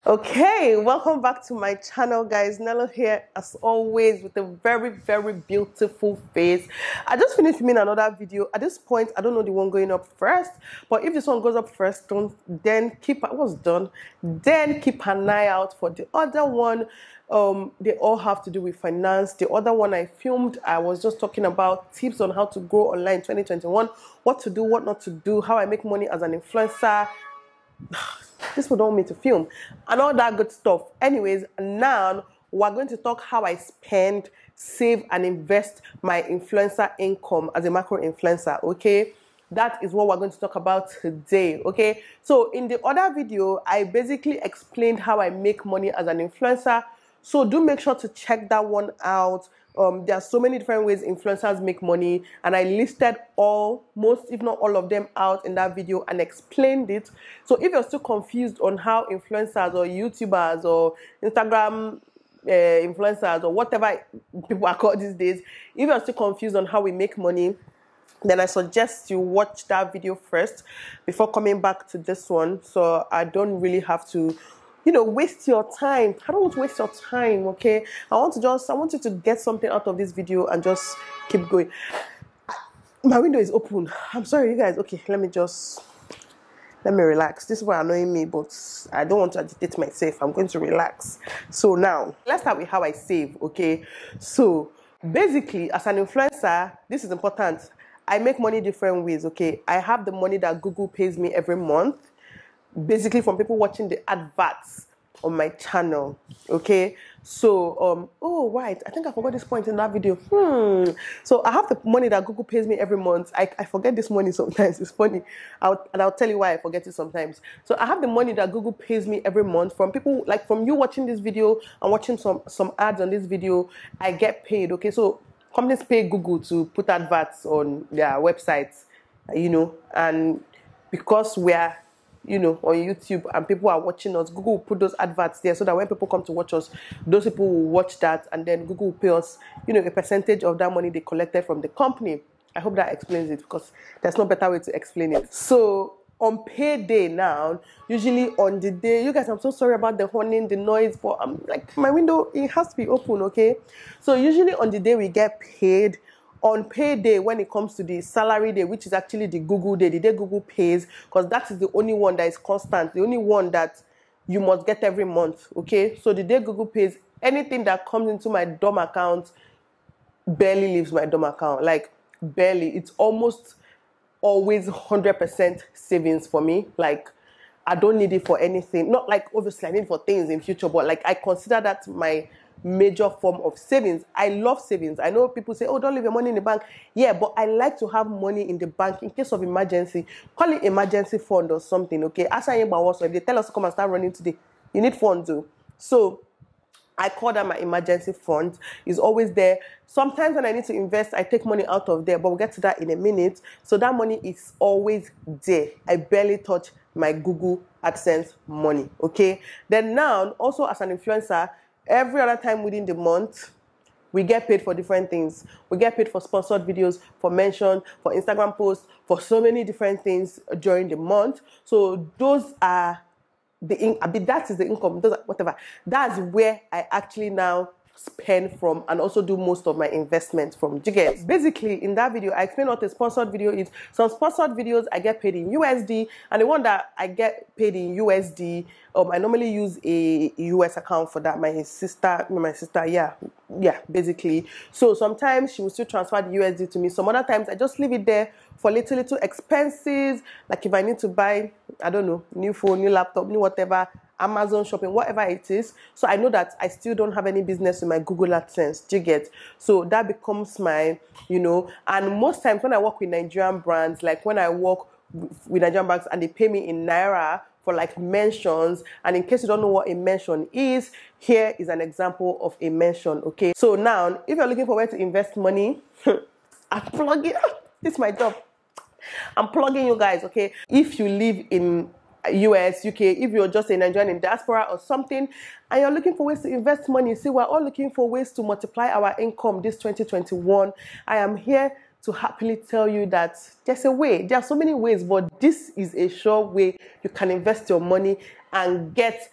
Okay, welcome back to my channel, guys. Nelo here, as always, with a very beautiful face. I just finished filming another video. At this point, I don't know the one going up first, but if this one goes up first, then keep an eye out for the other one. They all have to do with finance. The other one I filmed, I was just talking about tips on how to grow online 2021, what to do, what not to do, how I make money as an influencer. This would want me to film and all that good stuff. Anyways, now we're going to talk how I spend, save, and invest my influencer income as a macro influencer. Okay, that is what we're going to talk about today. Okay, so in the other video, I basically explained how I make money as an influencer. So do make sure to check that one out. There are so many different ways influencers make money, and I listed most, if not all of them, out in that video and explained it. So if you're still confused on how influencers or YouTubers or Instagram influencers or whatever people are called these days, if you're still confused on how we make money, then I suggest you watch that video first before coming back to this one, so I don't really have to waste your time. I don't want to waste your time, okay? I want you to get something out of this video and just keep going. My window is open. I'm sorry, you guys. Okay, let me relax. This is what annoying me, but I don't want to agitate myself. I'm going to relax. So now, let's start with how I save, okay? So basically, as an influencer, this is important. I make money different ways, okay? I have the money that Google pays me every month, basically from people watching the adverts on my channel. Okay, so oh right, I think I forgot this point in that video. So I have the money that Google pays me every month. I forget this money sometimes. It's funny. I'll tell you why I forget it sometimes. So I have the money that Google pays me every month from people, like from you watching this video and watching some ads on this video. I get paid. Okay, so companies pay Google to put adverts on their websites, and because we're on YouTube and people are watching us, Google will put those adverts there so that when people come to watch us, those people will watch that, and then Google will pay us, a percentage of that money they collected from the company. I hope that explains it, because there's no better way to explain it. So on payday now, usually on the day, you guys, I'm so sorry about the honing, the noise, but I'm like, my window, it has to be open, okay? So usually on the day we get paid, on payday, when it comes to the salary day, which is actually the Google day, the day Google pays, because that is the only one that is constant, the only one that you must get every month, okay? So the day Google pays, anything that comes into my DOM account barely leaves my DOM account, like barely. It's almost always 100% savings for me. Like, I don't need it for anything. Not like, obviously, I need it for things in future, but like, I consider that my major form of savings. I love savings. I know people say, oh, don't leave your money in the bank. Yeah, but I like to have money in the bank in case of emergency. Call it emergency fund or something, okay? Ask also, if they tell us to come and start running today, you need funds too. So I call that my emergency fund. It's always there. Sometimes when I need to invest, I take money out of there, but we'll get to that in a minute. So that money is always there. I barely touch my Google AdSense money, okay? Then now, also as an influencer, every other time within the month, we get paid for different things. We get paid for sponsored videos, for mention, for Instagram posts, for so many different things during the month. So those are that is the income, whatever. That's where I actually now spend from and also do most of my investments from. Do you get? Basically, in that video, I explained what a sponsored video is. Some sponsored videos I get paid in USD, and the one that I get paid in USD, I normally use a US account for that. My sister, yeah, basically. So sometimes she will still transfer the USD to me. Some other times I just leave it there for little expenses, like if I need to buy, I don't know, new phone, new laptop, new whatever, Amazon shopping, whatever it is. So I know that I still don't have any business in my Google AdSense. Do you get? So that becomes my, and most times when I work with Nigerian brands, like when I work with Nigerian brands and they pay me in Naira for like mentions, and in case you don't know what a mention is, here is an example of a mention, okay? So now, if you're looking for where to invest money, I'm plugging, this is my job. I'm plugging you guys, okay? If you live in US, UK, if you're just a Nigerian in diaspora or something, and you're looking for ways to invest money, see, we're all looking for ways to multiply our income this 2021. I am here to happily tell you that there's a way. There are so many ways, but this is a sure way you can invest your money and get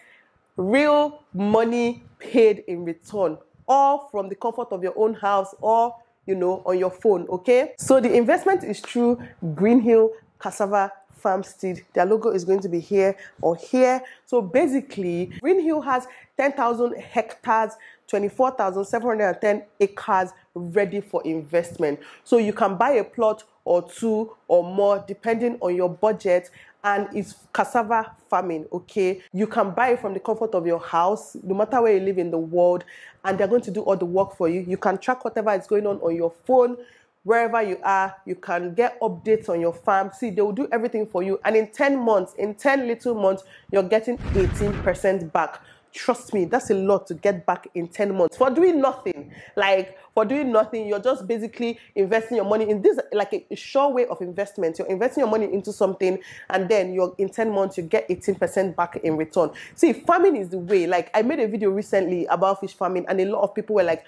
real money paid in return, all from the comfort of your own house or, you know, on your phone, okay? So the investment is through Green Hill Cassava Farmstead. Their logo is going to be here or here. So basically, Green Hill has 10,000 hectares, 24,710 acres ready for investment. So you can buy a plot or two or more depending on your budget, and it's cassava farming, okay? You can buy it from the comfort of your house, no matter where you live in the world, and they're going to do all the work for you. You can track whatever is going on your phone, wherever you are. You can get updates on your farm. See, they will do everything for you. And in 10 months, in 10 little months, you're getting 18% back. Trust me, that's a lot to get back in 10 months for doing nothing. Like, for doing nothing, you're just basically investing your money in this, like a sure way of investment. You're investing your money into something, and then in 10 months, you get 18% back in return. See, farming is the way. Like, I made a video recently about fish farming, and a lot of people were like,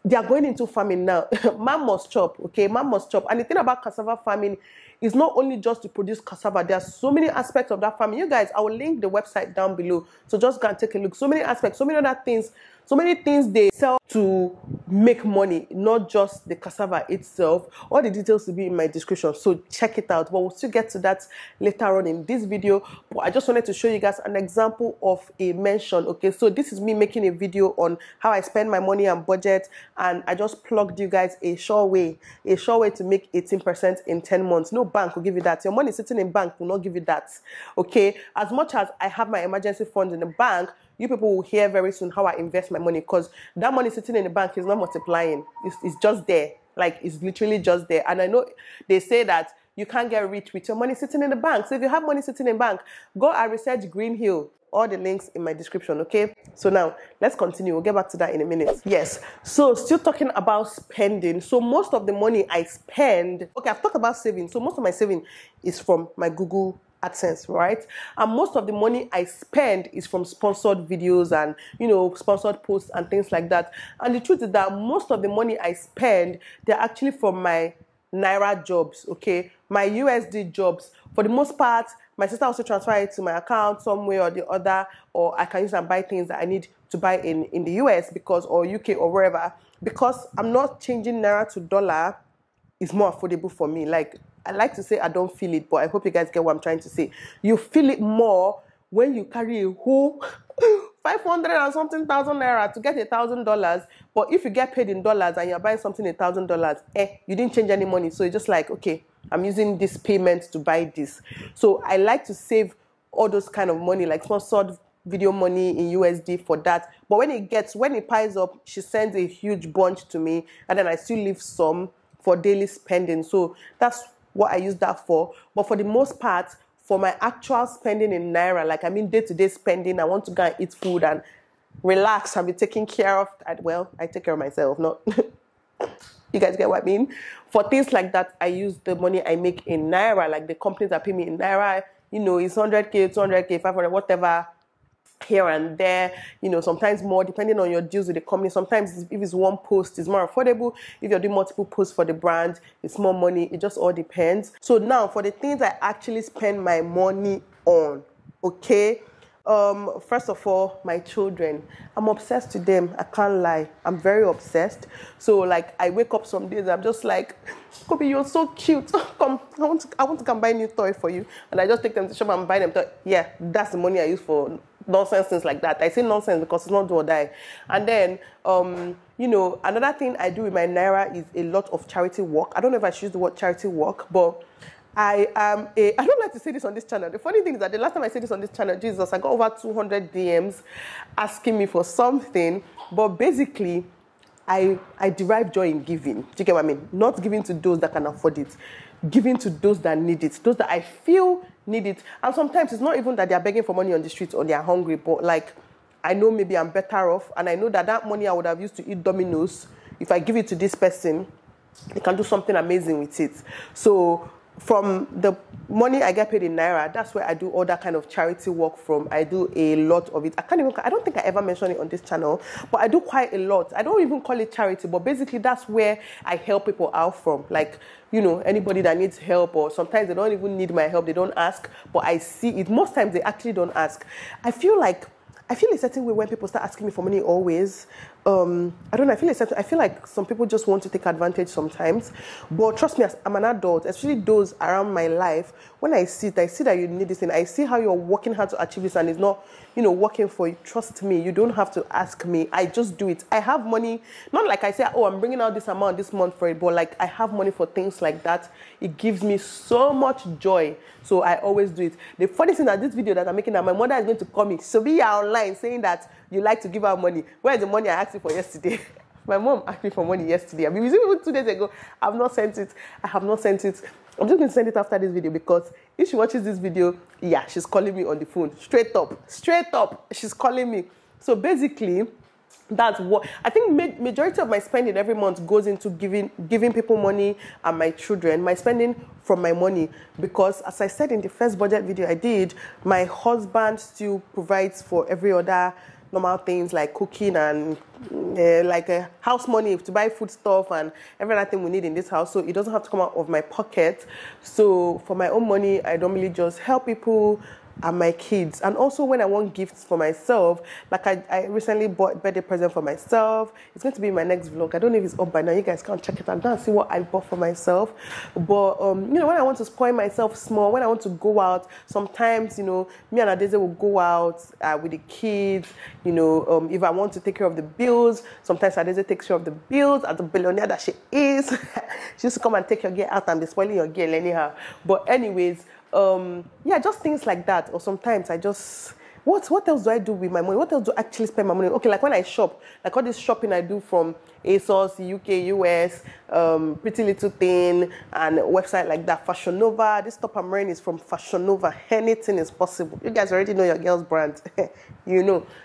they are going into farming now. Man must chop, okay? Man must chop. And the thing about cassava farming is not only just to produce cassava. There are so many aspects of that farming. You guys, I will link the website down below. So just go and take a look. So many aspects, so many other things, so many things they sell to make money, not just the cassava itself. All the details will be in my description, so check it out. But we'll still get to that later on in this video. But I just wanted to show you guys an example of a mention, okay? So this is me making a video on how I spend my money and budget, and I just plugged you guys a sure way to make 18% in 10 months. No bank will give you that. Your money sitting in bank will not give you that, okay? As much as I have my emergency fund in the bank, you people will hear very soon how I invest my money, because that money sitting in the bank is not multiplying. It's just there. Like, it's literally just there. And I know they say that you can't get rich with your money sitting in the bank. So if you have money sitting in the bank, go and research Green Hill. All the links in my description, okay? So now, let's continue. We'll get back to that in a minute. Yes, so still talking about spending. So most of the money I spend, okay, I've talked about saving. So most of my saving is from my Google AdSense, right? And most of the money I spend is from sponsored videos and, you know, sponsored posts and things like that. And the truth is that most of the money I spend, they're actually from my Naira jobs, okay? My USD jobs. For the most part, my sister also transfer it to my account some way or the other, or I can use and buy things that I need to buy in the US because, or UK or wherever. Because I'm not changing Naira to dollar, it's more affordable for me. Like, I like to say I don't feel it, but I hope you guys get what I'm trying to say. You feel it more when you carry a whole 500 and something thousand Naira to get $1,000. But if you get paid in dollars and you're buying something $1,000, you didn't change any money. So it's just like, okay, I'm using this payment to buy this. So I like to save all those kind of money, like sponsored video money in USD for that. But when it piles up, she sends a huge bunch to me, and then I still leave some for daily spending. So that's what I use that for. But for the most part, for my actual spending in Naira, like I mean day-to-day spending, I want to go and eat food and relax and be taken care of. I take care of myself, not you guys get what I mean? For things like that, I use the money I make in Naira, like the companies that pay me in Naira, you know, it's 100K, 200K, 500, whatever, here and there, you know, sometimes more depending on your deals with the company. Sometimes if it's one post, it's more affordable. If you're doing multiple posts for the brand, it's more money. It just all depends. So now for the things I actually spend my money on, okay? First of all, my children. I'm obsessed with them. I can't lie. I'm very obsessed. So like I wake up some days, I'm just like, Kobe, you're so cute. Come, I want to come buy a new toy for you. And I just take them to shop and buy them toy. Yeah, that's the money I use for nonsense, things like that. I say nonsense because it's not do or die. And then, you know, another thing I do with my Naira is a lot of charity work. I don't know if I should use the word charity work, but I don't like to say this on this channel. The funny thing is that the last time I said this on this channel, Jesus, I got over 200 DMs asking me for something. But basically, I derive joy in giving. Do you get what I mean? Not giving to those that can afford it. Giving to those that need it. Those that I feel need it. And sometimes it's not even that they're begging for money on the streets or they're hungry, but like, I know maybe I'm better off, and I know that that money I would have used to eat Domino's, if I give it to this person, they can do something amazing with it. So from the money I get paid in Naira, that's where I do all that kind of charity work from. I do a lot of it. I don't think I ever mentioned it on this channel, but I do quite a lot. I don't even call it charity, but basically that's where I help people out from. Like, you know, anybody that needs help, or sometimes they don't even need my help, they don't ask, but I see it. Most times they actually don't ask. I feel like I feel a certain way when people start asking me for money always. I don't know, I feel like some people just want to take advantage sometimes. But trust me, as I'm an adult, especially those around my life, when I see that you need this thing, I see how you're working hard to achieve this and it's not, working for you. Trust me, you don't have to ask me. I just do it. I have money, not like I say, oh, I'm bringing out this amount this month for it, but like I have money for things like that. It gives me so much joy. So I always do it. The funny thing that this video that I'm making, that my mother is going to call me, so be online saying that you like to give out money. Where's the money I asked you for yesterday? My mom asked me for money yesterday. I mean, even 2 days ago. I have not sent it. I'm just going to send it after this video because if she watches this video, yeah, she's calling me on the phone. Straight up, she's calling me. So basically, that's what I think majority of my spending every month goes into giving people money and my children. My spending from my money, because as I said in the first budget video I did, my husband still provides for every other normal things like cooking and house money to buy food stuff and every other thing we need in this house. So it doesn't have to come out of my pocket. So for my own money, I normally just help people and my kids. And also when I want gifts for myself, like I recently bought a birthday present for myself. It's going to be in my next vlog. I don't know if it's up by now. You guys can check it out and see what I bought for myself. But when I want to spoil myself small, when I want to go out, sometimes me and Adeze will go out with the kids. If I want to take care of the bills, sometimes Adeze takes care of the bills. As the billionaire that she is, she used to come and take your girl out and be spoiling your girl anyhow. But anyways, just things like that. Or sometimes I just, what else do I do with my money? What else do I actually spend my money on? Okay, like when I shop, like all this shopping I do from ASOS, UK, US, Pretty Little Thing, and a website like that, Fashion Nova. This top I'm wearing is from Fashion Nova. Anything is possible. You guys already know your girl's brand.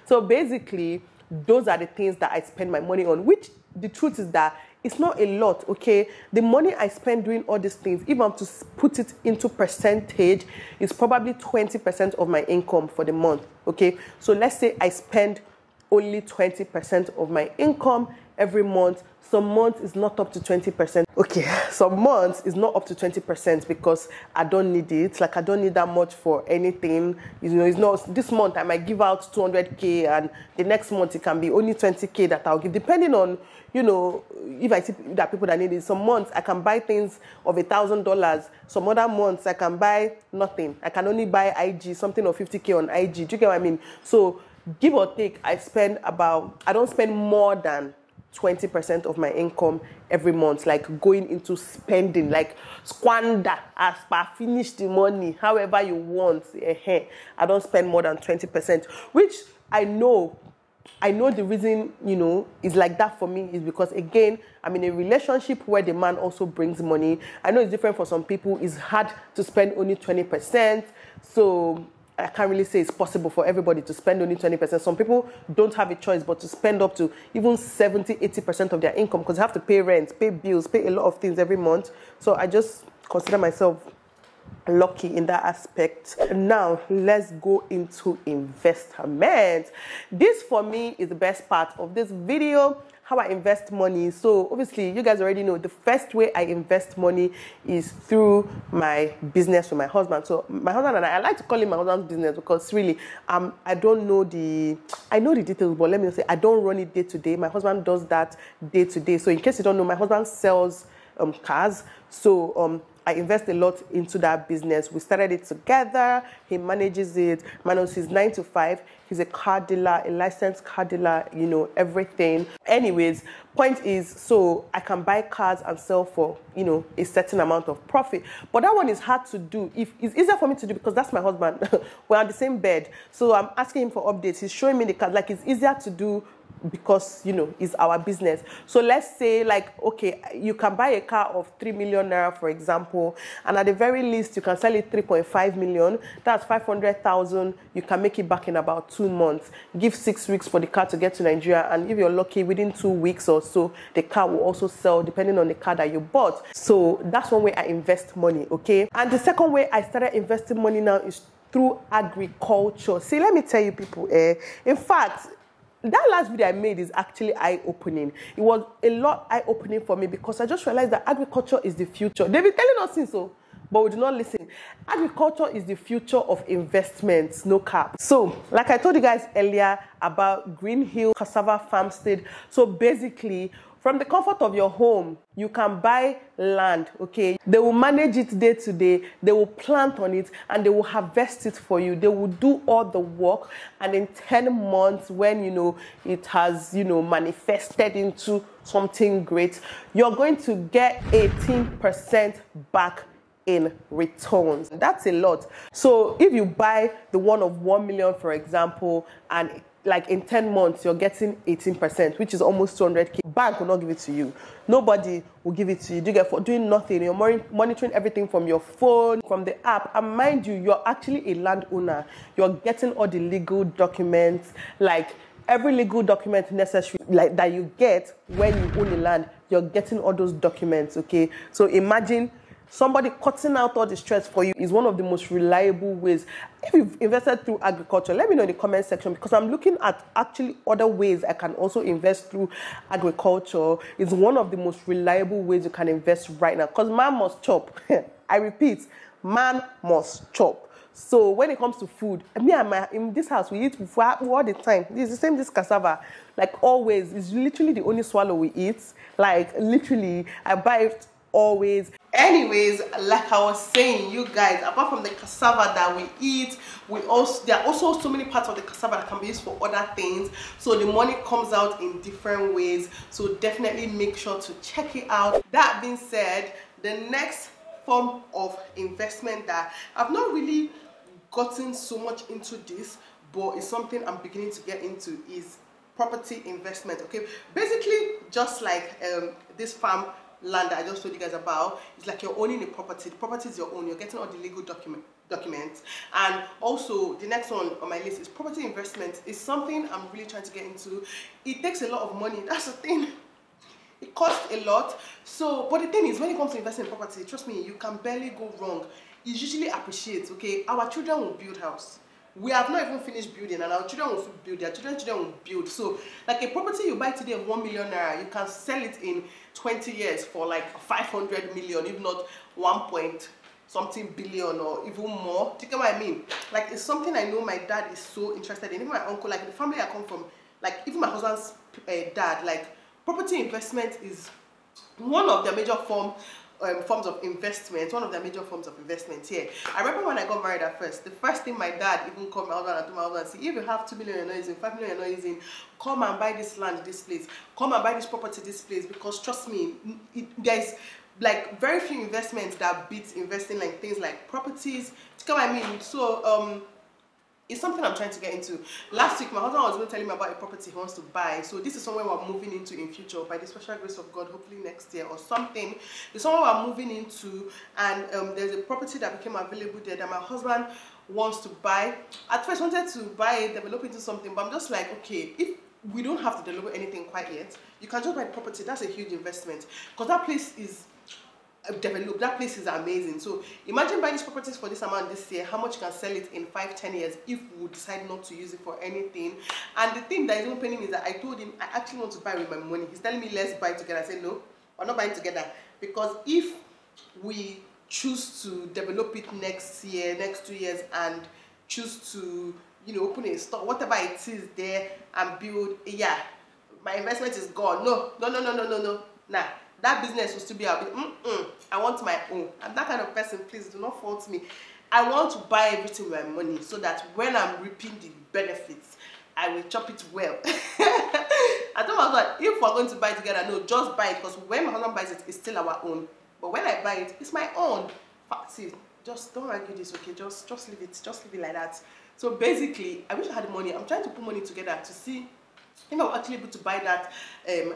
So basically, those are the things that I spend my money on, which the truth is that it's not a lot, okay? The money I spend doing all these things, if I'm to put it into percentage, is probably 20% of my income for the month, okay? So let's say I spend only 20% of my income every month. Some months is not up to 20%. Okay, some months is not up to 20% because I don't need it. Like I don't need that much for anything. It's not, this month I might give out 200K and the next month it can be only 20K that I'll give, depending on, if I see that people that need it. Some months I can buy things of $1,000. Some other months I can buy nothing. I can only buy IG, something of 50K on IG. Do you get what I mean? So give or take, I don't spend more than 20% of my income every month, like going into spending, like squander, as per finish the money, however you want. I don't spend more than 20%, which I know the reason, is like that for me is because, again, I'm in a relationship where the man also brings money. I know it's different for some people. It's hard to spend only 20%. So I can't really say it's possible for everybody to spend only 20%. Some people don't have a choice but to spend up to even 70, 80% of their income because they have to pay rent, pay bills, pay a lot of things every month. So I just consider myself lucky in that aspect. Now let's go into investment. This for me is the best part of this video, how I invest money. So obviously you guys already know the first way I invest money is through my business with my husband. So my husband and I like to call him my husband's business because really I know the details, but let me say I don't run it day to day. My husband does that day to day. So in case you don't know, my husband sells cars. So I invest a lot into that business. We started it together. He manages it. He's 9 to 5. He's a car dealer, a licensed car dealer, everything. Anyways, point is, so I can buy cars and sell for, a certain amount of profit. But that one is hard to do. It's easier for me to do because that's my husband. We're on the same bed. So I'm asking him for updates. He's showing me the cars. Like, it's easier to do because it's our business. So let's say, like, okay, you can buy a car of 3 million naira, for example, and at the very least you can sell it 3.5 million. That's 500,000. You can make it back in about 2 months. Give 6 weeks for the car to get to Nigeria, and if you're lucky, within 2 weeks or so the car will also sell, depending on the car that you bought. So that's one way I invest money, okay? And the second way I started investing money now is through agriculture. See, let me tell you people, in fact, that last video I made is actually eye-opening. It was a lot eye-opening for me because I just realized that agriculture is the future. They've been telling us since, so but we do not listen. Agriculture is the future of investments, no cap. So, like I told you guys earlier about Green Hill Cassava Farmstead. So basically, from the comfort of your home, you can buy land, okay? They will manage it day to day, they will plant on it, and they will harvest it for you. They will do all the work, and in 10 months, when, it has, manifested into something great, you're going to get 18% back in returns. That's a lot. So if you buy the one of 1 million, for example, and like in 10 months, you're getting 18%, which is almost 200K. Bank will not give it to you. Nobody will give it to you. You get for doing nothing. You're monitoring everything from your phone, from the app. And mind you, you're actually a landowner. You're getting all the legal documents, like every legal document necessary, like that you get when you own the land. You're getting all those documents, okay? So imagine somebody cutting out all the stress for you is one of the most reliable ways. If you've invested through agriculture, let me know in the comment section, because I'm looking at actually other ways I can also invest through agriculture. It's one of the most reliable ways you can invest right now, because man must chop. I repeat, man must chop. So when it comes to food, me and in this house, we eat food all the time. It's the same, this cassava. Like always, it's literally the only swallow we eat. Like literally, I buy it always. Anyways, like I was saying, you guys, apart from the cassava that we eat, there are also so many parts of the cassava that can be used for other things. So the money comes out in different ways. So definitely make sure to check it out. That being said, the next form of investment that I've not really gotten so much into this, but it's something I'm beginning to get into, is property investment. Okay, basically just like this farm land that I just told you guys about. It's like you're owning a property. The property is your own. You're getting all the legal documents. And also the next one on my list is property investment. It's something I'm really trying to get into. It takes a lot of money. That's the thing. It costs a lot. So, but the thing is, when it comes to investing in property, trust me, you can barely go wrong. It usually appreciates. Okay, our children will build house. We have not even finished building, and our children will build, their children will build. So like a property you buy today of 1 million naira, you can sell it in 20 years for like 500 million, if not 1 point something billion or even more. Do you get what I mean? Like, it's something I know my dad is so interested in. Even my uncle, like the family I come from, like even my husband's dad, like property investment is one of their major forms of investment, one of their major forms of investment here. I remember when I got married at first, the first thing my dad even called my husband and told my husband, see, if you have 2 million you're not using, 5 million you're not using, come and buy this land, this place, come and buy this property, this place, because trust me, there's like very few investments that beats investing like things like properties. Do you get what I mean? So it's something I'm trying to get into. Last week, my husband was even telling me about a property he wants to buy. So this is somewhere we're moving into in future, by the special grace of God, hopefully next year or something. It's somewhere we're moving into, and there's a property that became available there that my husband wants to buy. At first, I wanted to buy it, develop into something, but I'm just like, okay, if we don't have to develop anything quite yet, you can just buy the property. That's a huge investment, because that place is developed. That place is amazing. So imagine buying these properties for this amount this year, how much you can sell it in 5-10 years if we decide not to use it for anything. And the thing that is even paining me is that I told him I actually want to buy with my money. He's telling me let's buy together. I said no, we're not buying together, because if we choose to develop it next year, next 2 years, and choose to, you know, open a store, whatever it is there, and build, yeah, my investment is gone. No. Nah, that business will still be our business. I want my own. I'm that kind of person. Please do not fault me. I want to buy everything with my money, so that when I'm reaping the benefits, I will chop it well. I told my husband, if we're going to buy together, no, just buy it, because when my husband buys it, it's still our own. But when I buy it, it's my own. See, just don't argue this, okay? Just leave it. Just leave it like that. So basically, I wish I had the money. I'm trying to put money together to see if I'm actually able to buy that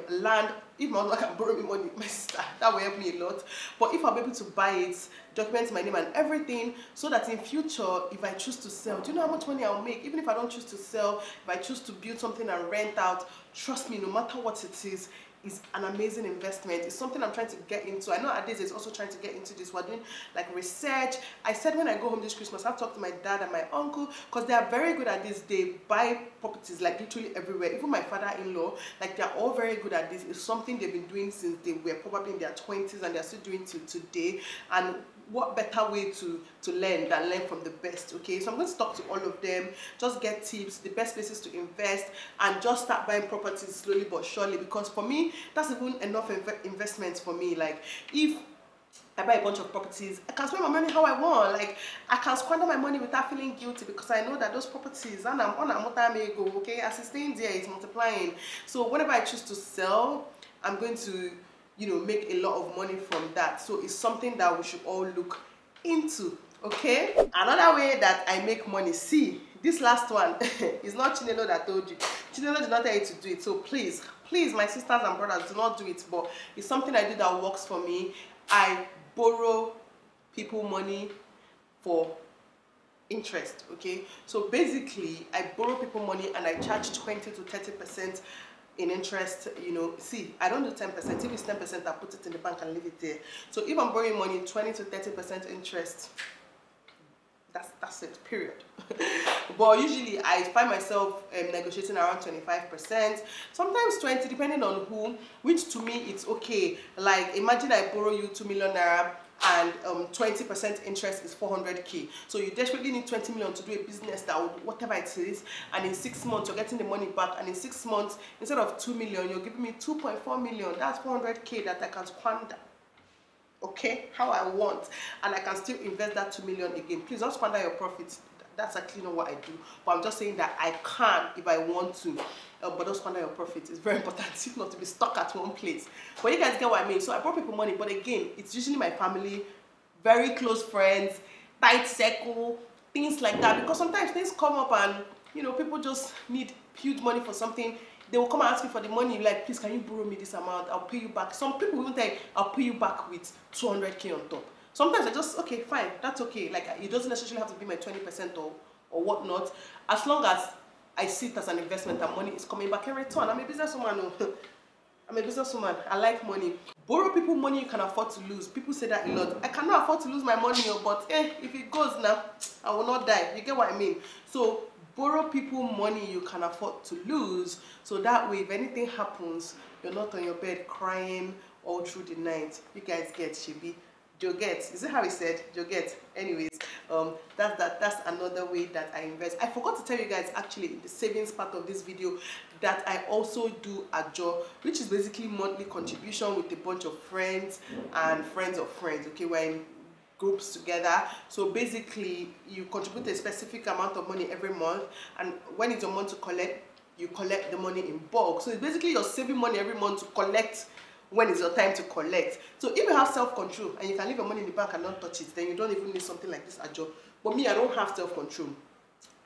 land. If my husband can borrow me money, my sister, that will help me a lot. But if I'm able to buy it, document my name and everything, so that in future, if I choose to sell, do you know how much money I'll make? Even if I don't choose to sell, if I choose to build something and rent out, trust me, no matter what it is an amazing investment. It's something I'm trying to get into. I know Ades is also trying to get into this. We're doing like research. I said when I go home this Christmas, I'll talk to my dad and my uncle, because they are very good at this. They buy properties like literally everywhere. Even my father-in-law, like they're all very good at this. It's something they've been doing since they were probably in their 20s, and they're still doing till today. And what better way to learn than learn from the best? Okay, so I'm going to talk to all of them, just get tips, the best places to invest, and just start buying properties slowly but surely, because for me that's even enough investments for me. Like, if I buy a bunch of properties, I can spend my money how I want. Like, I can squander my money without feeling guilty, because I know that those properties, and I'm on a multi-go, okay, as it's staying there, it's multiplying. So whenever I choose to sell, I'm going to, you know, make a lot of money from that. So it's something that we should all look into, okay? Another way that I make money, see, this last one is not Chinelo that told you. Chinelo did not tell you to do it. So please, my sisters and brothers, do not do it. But it's something I do that works for me. I borrow people money for interest, okay? So basically, I borrow people money and I charge 20 to 30% in interest. You know, see, I don't do 10%. If it's 10%, I put it in the bank and leave it there. So if I'm borrowing money, 20 to 30% interest, that's it, period. But usually I find myself negotiating around 25%, sometimes 20, depending on who, which to me it's okay. Like, imagine I borrow you 2 million naira and 20% interest is 400k. So you desperately need 20 million to do a business that would, whatever it is, and in 6 months you're getting the money back, and in 6 months, instead of 2 million, you're giving me 2.4 million. That's 400k that I can squander, okay, how I want, and I can still invest that 2 million again. Please don't squander your profits. That's actually not what I do, but I'm just saying that I can if I want to, but don't squander your profits. It's very important, if not to be stuck at one place. But you guys get what I mean. So I borrow people money, but again, it's usually my family, very close friends, tight circle, things like that, because sometimes things come up and, you know, people just need huge money for something. They will come and ask you for the money, like, please, can you borrow me this amount? I'll pay you back. Some people will tell you, I'll pay you back with 200k on top. Sometimes I just, okay, fine, that's okay. Like, it doesn't necessarily have to be my 20% or whatnot. As long as I see it as an investment and money is coming back in return. I'm a businesswoman. I'm a businesswoman. I like money. Borrow people money you can afford to lose. People say that a lot. I cannot afford to lose my money, but if it goes now, I will not die. You get what I mean? So borrow people money you can afford to lose, so that way if anything happens, you're not on your bed crying all through the night. You guys get, Shibi? Joget, is it how he said? Joget. Anyways, that's another way that I invest. I forgot to tell you guys, actually, in the savings part of this video, that I also do ajo, which is basically monthly contribution with a bunch of friends and friends of friends. Okay, we're in groups together. So basically, you contribute a specific amount of money every month, and when it's your month to collect, you collect the money in bulk. So it's basically you're saving money every month to collect when it's your time to collect. So if you have self-control and you can leave your money in the bank and not touch it, then you don't even need something like this ajo. But me, I don't have self-control.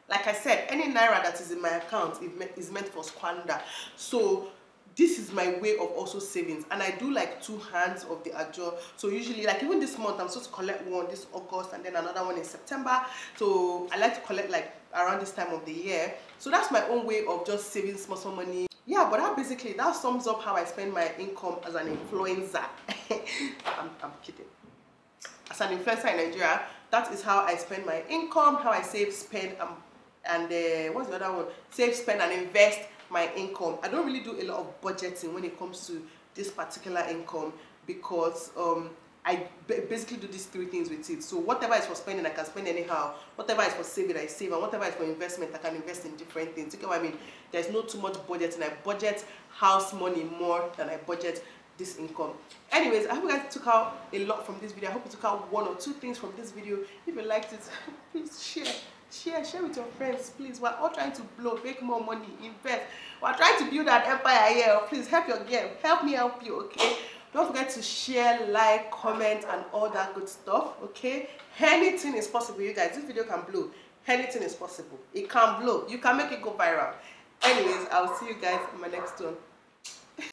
Like I said, any naira that is in my account is meant for squander. So this is my way of also savings, and I do like 2 hands of the ajo. So usually, like even this month, I'm supposed to collect one this August and then another one in September. So I like to collect like around this time of the year. So that's my own way of just saving small money. Yeah, but that sums up how I spend my income as an influencer. I'm kidding. As an influencer in Nigeria, that is how I spend my income, how I save, spend, and what's the other one? Save, spend, and invest my income. I don't really do a lot of budgeting when it comes to this particular income, because I basically do these 3 things with it. So whatever is for spending, I can spend anyhow. Whatever is for saving, I save. And whatever is for investment, I can invest in different things. You get what I mean? There's not too much budgeting. I budget house money more than I budget this income. Anyways, I hope you guys took out a lot from this video. I hope you took out 1 or 2 things from this video. If you liked it, please share with your friends, please. We're all trying to blow, make more money, invest. We're trying to build an empire here. Please help your girl. Help me help you, okay? Don't forget to share, like, comment, and all that good stuff, okay? Anything is possible, you guys. This video can blow. Anything is possible. It can blow. You can make it go viral. Anyways, I'll see you guys in my next one.